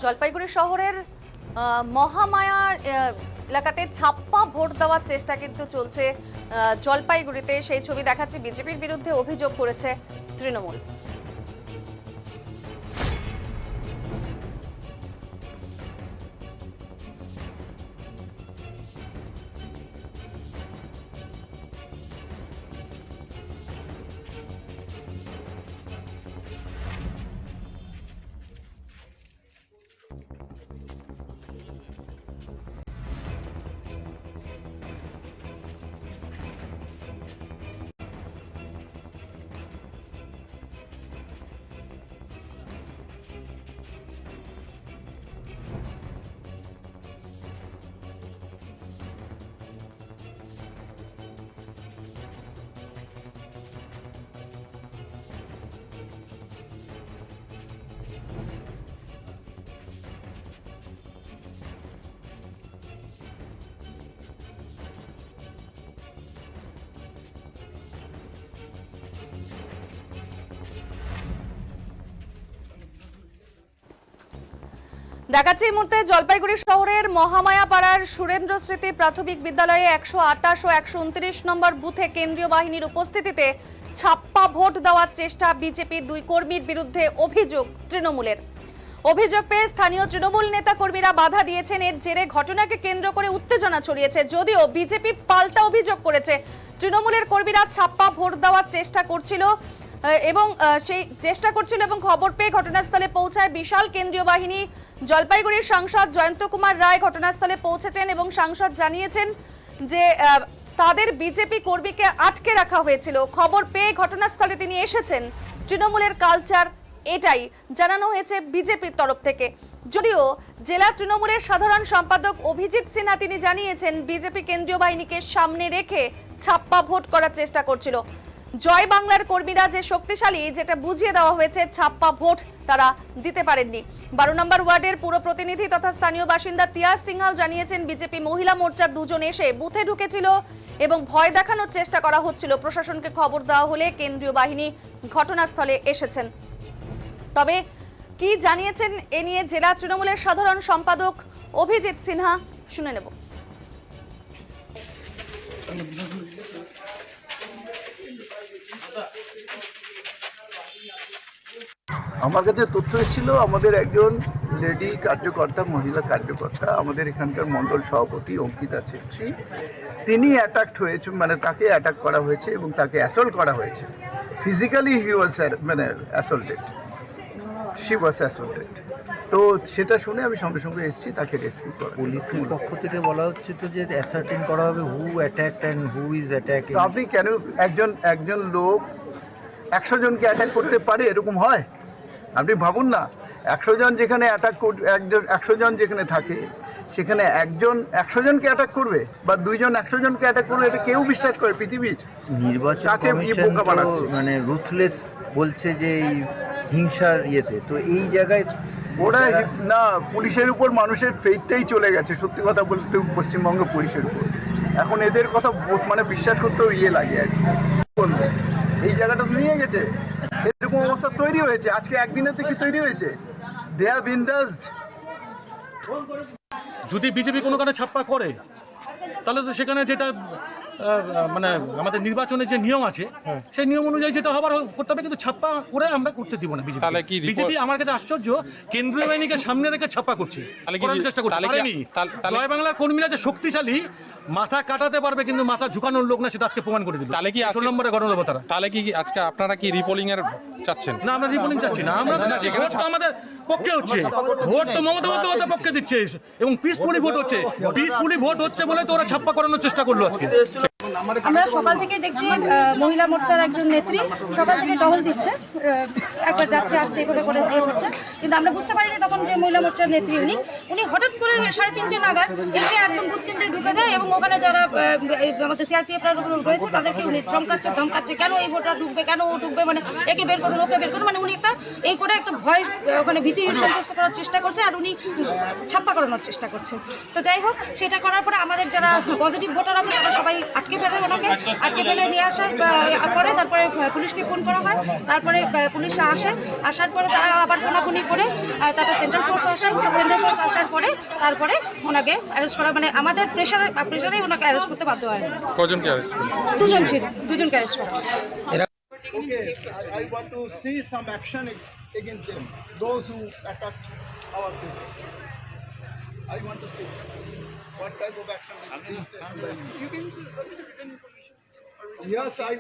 জলপাইগুড়ি শহরের মহামায়া এলাকাতে ছাপ্পা ভোট দেওয়ার চেষ্টা কিন্তু চলছে জলপাইগুড়িতে। সেই ছবি দেখাচ্ছে, বিজেপির বিরুদ্ধে অভিযোগ করেছে তৃণমূল। দেখাচ্ছে এই মুহূর্তে জলপাইগুড়ি শহরের মহামায়া পাড়ার সুরেন্দ্র স্মৃতি প্রাথমিক বিদ্যালয়ে 128 ও 129 নম্বর বুথে কেন্দ্রীয় বাহিনীর উপস্থিতিতে ছাপ্পা ভোট দেওয়ার চেষ্টা বিজেপির দুই কর্মীর বিরুদ্ধে অভিযোগ তৃণমূলের। অভিযোগ পেয়ে স্থানীয় তৃণমূল নেতা কর্মীরা বাধা দিয়েছেন। এর জেরে ঘটনাকে কেন্দ্র করে উত্তেজনা ছড়িয়েছে। যদিও বিজেপি পাল্টা অভিযোগ করেছে তৃণমূলের কর্মীরা ছাপ্পা ভোট দেওয়ার চেষ্টা করছিল এবং খবর পেয়ে ঘটনাস্থলে পৌঁছায় বিশাল কেন্দ্রীয় বাহিনী। জলপাইগুড়ির সাংসদ জয়ন্ত কুমার রায় ঘটনাস্থলে পৌঁছেছেন এবং সাংসদ জানিয়েছেন যে তাদের বিজেপি কর্মীকে আটকে রাখা হয়েছিল। খবর পেয়ে ঘটনাস্থলে তিনি এসেছেন। তৃণমূলের কালচার এটাই জানানো হয়েছে বিজেপির তরফ থেকে। যদিও জেলা তৃণমূলের সাধারণ সম্পাদক অভিজিৎ সিনহা তিনি জানিয়েছেন বিজেপি কেন্দ্রীয় বাহিনীকে সামনে রেখে ছাপ্পা ভোট করার চেষ্টা করছিল। জয় বাংলার কর্মীরা যে শক্তিশালী যেটা বুঝিয়ে দেওয়া হয়েছে, ছাপ্পা ভোট তারা দিতে পারেননি। 12 নম্বর ওয়ার্ডের পুরো প্রতিনিধি তথা স্থানীয় বাসিন্দা তিয়াস সিংহাও জানিয়েছেন বিজেপি মহিলা মোর্চার দুজন এসে বুথে ঢুকেছিল এবং ভয় দেখানোর চেষ্টা করা হচ্ছিল। প্রশাসনকে খবর দেওয়া হলে কেন্দ্রীয় বাহিনী ঘটনাস্থলে এসেছেন। তবে কি জানিয়েছেন এ নিয়ে জেলা তৃণমূলের সাধারণ সম্পাদক অভিজিৎ সিনহা, শুনে নেব। আমার কাছে তথ্য এসেছিল, আমাদের একজন লেডি কার্যকর্তা, মহিলা কার্যকর্তা, আমাদের এখানকার মণ্ডল সভাপতি অঙ্কিতা ছেত্রী, তিনি অ্যাটাকড হয়েছে, মানে তাকে অ্যাটাক করা হয়েছে এবং তাকে অ্যাসল্ট করা হয়েছে। Physically he was assaulted, she was assaulted. তো সেটা শুনে আমি সঙ্গে সঙ্গে এসেছি তাকে রেস্কিউ করা। পুলিশের পক্ষ থেকে বলা হচ্ছে তো যে অ্যাসার্টেন করা হবে who attacked and who is attacking. আপনি কেন একজন লোক 100 জনকে অ্যাটাক করতে পারে? এরকম হয়? আপনি ভাবুন না, 100 জন যেখানে অ্যাটাক 100 জন যেখানে থাকে সেখানে একজন 100 জনকে অ্যাটাক করবে বা 2 জন 100 জনকে অ্যাটাক করবে? এটা কেউ বিশ্বাস করে পৃথিবীর? নির্বাচন কমিশন মানে রুথলেস বলছে যে এই হিংসার ইয়েতে, তো এই জায়গায় ওরা না, পুলিশের উপর মানুষের ফেইথটাই চলে গেছে সত্যি কথা বলতে, পশ্চিমবঙ্গ পুলিশের উপর। এখন এদের কথা মানে বিশ্বাস করতেও লাগে আর কি। এই জায়গাটা নিয়ে গেছে, এরকম অবস্থা তৈরি হয়েছে আজকে একদিনের থেকে তৈরি হয়েছে। They have industry. যদি বিজেপি কোনো কারণে ছাপ্পা করে তাহলে তো সেখানে যেটা মানে আমাদের নির্বাচনের যে নিয়ম আছে সেই নিয়ম অনুযায়ী যেটা হবার করতে হবে, কিন্তু ছাপ্পা করে আমরা করতে দিব না বিজেপি। তাহলে কি বিজেপি আমার কাছে আশ্চর্য, কেন্দ্রীয় বাহিনীকে সামনে রেখে ছাপ্পা করছে, চেষ্টা করছে। জয় বাংলার কর্মীরা যে শক্তিশালী, মাথা কাটাতে পারবে কিন্তু মাথা ঝুঁকানোর লোক না, সেটা আজকে প্রমাণ করে দিল। তাহলে কি 16 নম্বরে গণনা দেবো তারা। তাহলে কি আজকে আপনারা কি রিপোলিং এর চাচ্ছেন? না, আমরা রিপোলিং চাচ্ছি না। আমরা ভোট তো আমাদের পক্ষে হচ্ছে, ভোট তো মমতা বন্দ্যোপাধ্যায়ের পক্ষে দিচ্ছে এবং পিসফুলি ভোট হচ্ছে। পিসফুলি ভোট হচ্ছে বলে তো ওরা ছাপ্পা করানোর চেষ্টা করলো আজকে। আমরা সকাল থেকে দেখছি মহিলা মোর্চার একজন নেত্রী সকাল থেকে টহল দিচ্ছে, একবার যাচ্ছে আসছে করে করে ইয়ে করছে, কিন্তু আমরা বুঝতে পারিনি তখন যে মহিলা মোর্চার নেত্রী উনি হঠাৎ করে 3:30 নাগাদ এসে একদম বুথ কেন্দ্রে ঢুকে যায় এবং ওখানে যারা আমাদের সিআরপিএফরা রয়েছে তাদেরকে উনি ধমকাচ্ছে, কেন এই ভোটার ঢুকবে, কেন ও ঢুকবে, মানে একে বের করুন ওকে বের করুন, মানে উনি এই করে একটা ভয় ওখানে ভীতি সন্ত্রস্ত করার চেষ্টা করছে আর উনি ছাপ্পা করানোর চেষ্টা করছে। তো যাই হোক, সেটা করার পরে আমাদের যারা পজিটিভ ভোটার আছে তারা সবাই আটকে ফেলে, ওনাকে আটকে ফেলে নিয়ে আসার পরে তারপরে পুলিশকে ফোন করা হয়। তারপরে পুলিশ আসে, আসার পরে তারা আবার ফোনাফোনি করে তারপর সেন্ট্রাল ফোর্স আসার পরে তারপরে ওনাকে অ্যারেস্ট করা, মানে আমাদের প্রেশারেই ওনাকে অ্যারেস্ট করতে বাধ্য হয়। কজনকে arrest করলেন? দুজন ছিল, দুজনকে অ্যারেস্ট করা। Okay, I want to see some action against them, those who attacked our people. I want to see what type of action. You can use written information. Yes, I